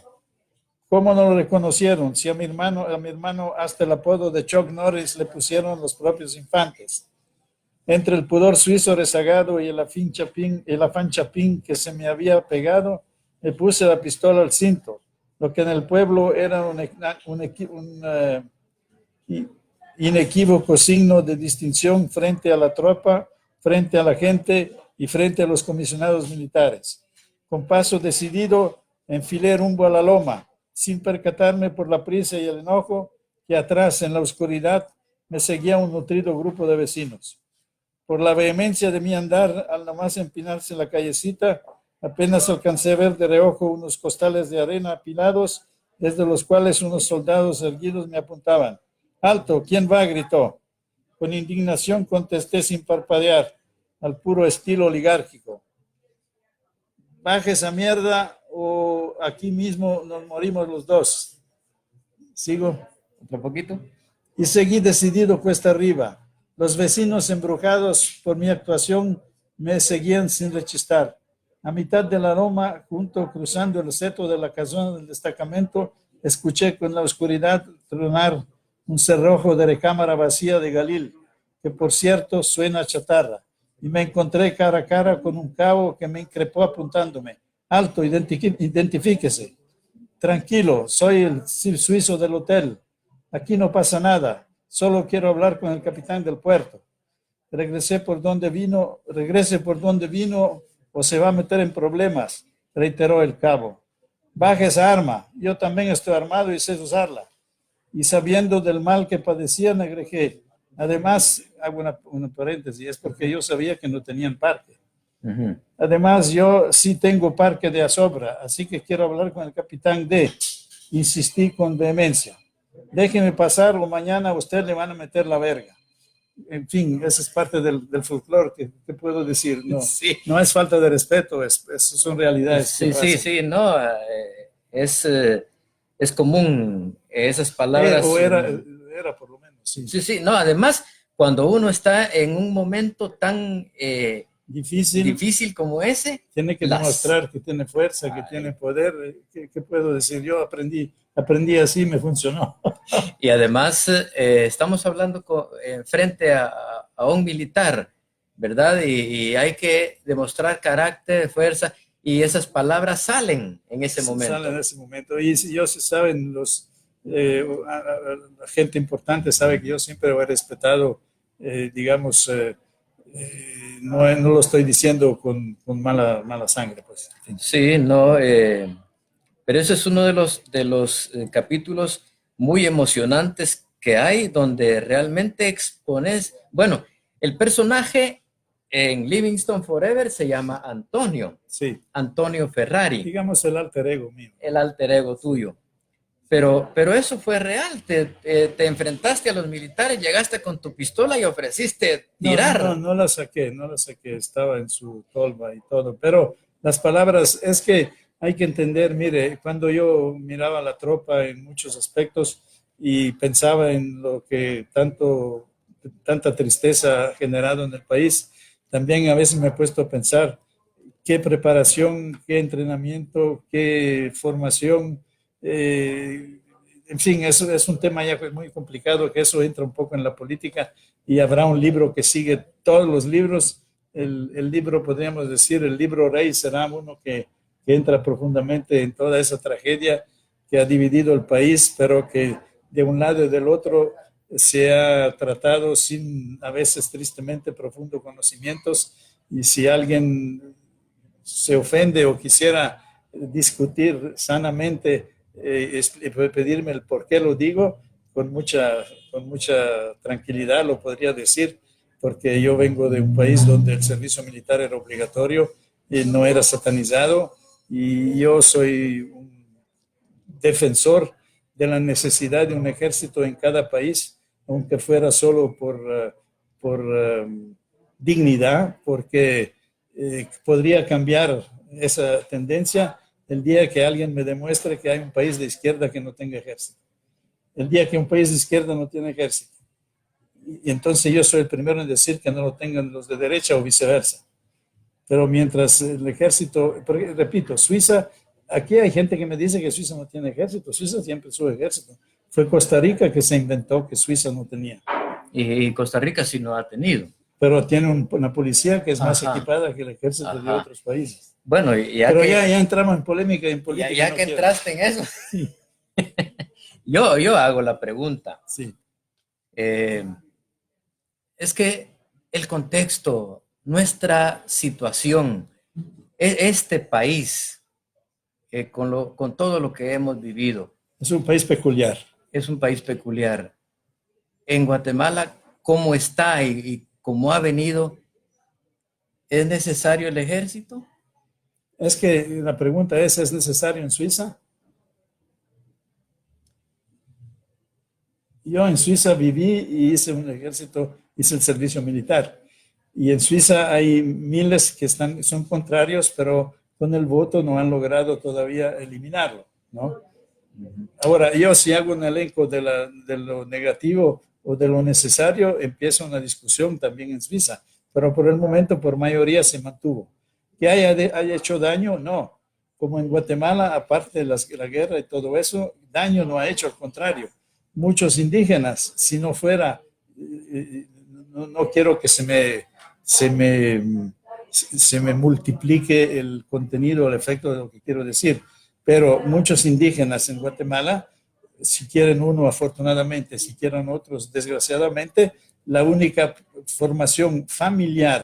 ¿Cómo no lo reconocieron? Si a mi hermano hasta el apodo de Chuck Norris le pusieron los propios infantes. Entre el pudor suizo rezagado y el afán chapín que se me había pegado, me puse la pistola al cinto, lo que en el pueblo era un inequívoco signo de distinción frente a la tropa, frente a la gente y frente a los comisionados militares. Con paso decidido, enfilé rumbo a la loma, sin percatarme por la prisa y el enojo que atrás en la oscuridad me seguía un nutrido grupo de vecinos. Por la vehemencia de mi andar, al nomás empinarse en la callecita, apenas alcancé a ver de reojo unos costales de arena apilados desde los cuales unos soldados erguidos me apuntaban. ¡Alto! ¿Quién va?, gritó. Con indignación contesté sin parpadear, al puro estilo oligárquico. Baje esa mierda o aquí mismo nos morimos los dos. ¿Sigo? Otro poquito. Y seguí decidido cuesta arriba. Los vecinos embrujados por mi actuación me seguían sin rechistar. A mitad de la loma, junto cruzando el seto de la casona del destacamento, escuché con la oscuridad tronar un cerrojo de recámara vacía de Galil, que por cierto suena chatarra, y me encontré cara a cara con un cabo que me increpó apuntándome. Alto, identifíquese. Tranquilo, soy el suizo del hotel. Aquí no pasa nada, solo quiero hablar con el capitán del puerto. Regrese por donde vino o se va a meter en problemas, reiteró el cabo. Baje esa arma, yo también estoy armado y sé usarla. Y sabiendo del mal que padecía, me agregé. Además, hago una paréntesis, es porque yo sabía que no tenían parque. Ujú. Además, yo sí tengo parque de asobra, así que quiero hablar con el capitán D. Insistí con vehemencia. Déjeme pasar o mañana a usted le van a meter la verga. En fin, esa es parte del folclore que puedo decir. No, Sí. no es falta de respeto, son realidades. Sí, sí, sí, no, es común esas palabras. Era por lo menos, sí. Sí, sí, no, además, cuando uno está en un momento tan difícil como ese, tiene que demostrar que tiene fuerza, que tiene poder. ¿Qué puedo decir? Yo aprendí así, me funcionó. Y además estamos hablando frente a un militar, ¿verdad? Y hay que demostrar carácter, fuerza, y esas palabras salen en ese momento. Salen en ese momento. Y si ellos saben, la gente importante sabe que yo siempre he respetado, digamos, no lo estoy diciendo con mala sangre, pues. Sí, no, pero ese es uno de los capítulos muy emocionantes que hay, donde realmente expones, bueno, el personaje en Livingston Forever se llama Antonio. Sí. Antonio Ferrari. Digamos el alter ego mío. El alter ego tuyo. Pero eso fue real, te enfrentaste a los militares, llegaste con tu pistola y ofreciste tirar. No la saqué, estaba en su tolva y todo, pero las palabras, es que hay que entender, mire, cuando yo miraba a la tropa en muchos aspectos y pensaba en lo que tanta tristeza ha generado en el país, también a veces me he puesto a pensar qué preparación, qué entrenamiento, qué formación. En fin, eso es un tema ya muy complicado, que eso entra un poco en la política y habrá un libro que sigue todos los libros. El libro, podríamos decir, el libro rey será uno que entra profundamente en toda esa tragedia que ha dividido el país, pero que de un lado y del otro se ha tratado sin, a veces tristemente, profundos conocimientos. Y si alguien se ofende o quisiera discutir sanamente, pedirme el por qué lo digo, con mucha tranquilidad lo podría decir, porque yo vengo de un país donde el servicio militar era obligatorio y no era satanizado, y yo soy un defensor de la necesidad de un ejército en cada país, aunque fuera solo por dignidad, porque podría cambiar esa tendencia el día que alguien me demuestre que hay un país de izquierda que no tenga ejército. El día que un país de izquierda no tiene ejército. Y entonces yo soy el primero en decir que no lo tengan los de derecha o viceversa. Pero mientras el ejército, porque, repito, Suiza, aquí hay gente que me dice que Suiza no tiene ejército. Suiza siempre su ejército. Fue Costa Rica que se inventó que Suiza no tenía. Y Costa Rica sí no ha tenido. Pero tiene una policía que es más equipada que el ejército de otros países. Bueno, pero ya entramos en polémica. Ya que entraste en eso, sí. yo hago la pregunta. Sí. Es que el contexto, nuestra situación, este país, con todo lo que hemos vivido. Es un país peculiar. Es un país peculiar. En Guatemala, ¿cómo está y cómo ha venido? ¿Es necesario el ejército? Es que la pregunta ¿es necesario en Suiza? Yo en Suiza viví y hice un ejército, hice el servicio militar. Y en Suiza hay miles que son contrarios, pero con el voto no han logrado todavía eliminarlo, ¿no? Ahora, yo si hago un elenco de lo negativo o de lo necesario, empieza una discusión también en Suiza, pero por el momento, por mayoría, se mantuvo. ¿Que haya hecho daño? No. Como en Guatemala, aparte de la guerra y todo eso, daño no ha hecho, al contrario. Muchos indígenas, si no fuera, no quiero que se me multiplique el contenido, el efecto de lo que quiero decir, pero muchos indígenas en Guatemala, si quieren uno afortunadamente, si quieren otros desgraciadamente, la única formación familiar